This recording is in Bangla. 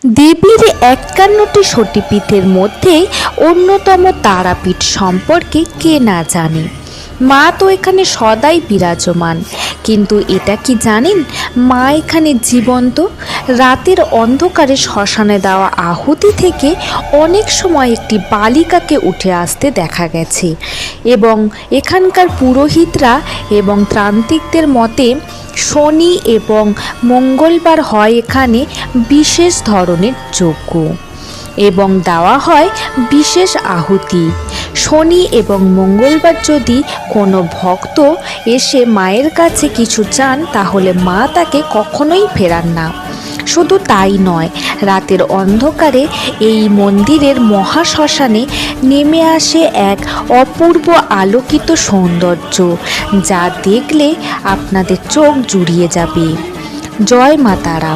দেবীর ৫১টি সতীপীঠের মধ্যে অন্যতম তারাপীঠ সম্পর্কে কে না জানে। মা তো এখানে সদাই বিরাজমান, কিন্তু এটা কি জানেন মা এখানে জীবন্ত। রাতের অন্ধকারে শ্মশানে দেওয়া আহুতি থেকে অনেক সময় একটি বালিকাকে উঠে আসতে দেখা গেছে এবং এখানকার পুরোহিতরা এবং ত্রান্তিকদের মতে শনি এবং মঙ্গলবার হয় এখানে বিশেষ ধরনের যজ্ঞ এবং দেওয়া হয় বিশেষ আহুতি। শনি এবং মঙ্গলবার যদি কোনো ভক্ত এসে মায়ের কাছে কিছু চান তাহলে মা তাকে কখনোই ফেরান না। শুধু তাই নয়, রাতের অন্ধকারে এই মন্দিরের মহাশ্মশানে নেমে আসে এক অপূর্ব আলোকিত সৌন্দর্য, যা দেখলে আপনাদের চোখ জুড়িয়ে যাবে। জয় মা তারা।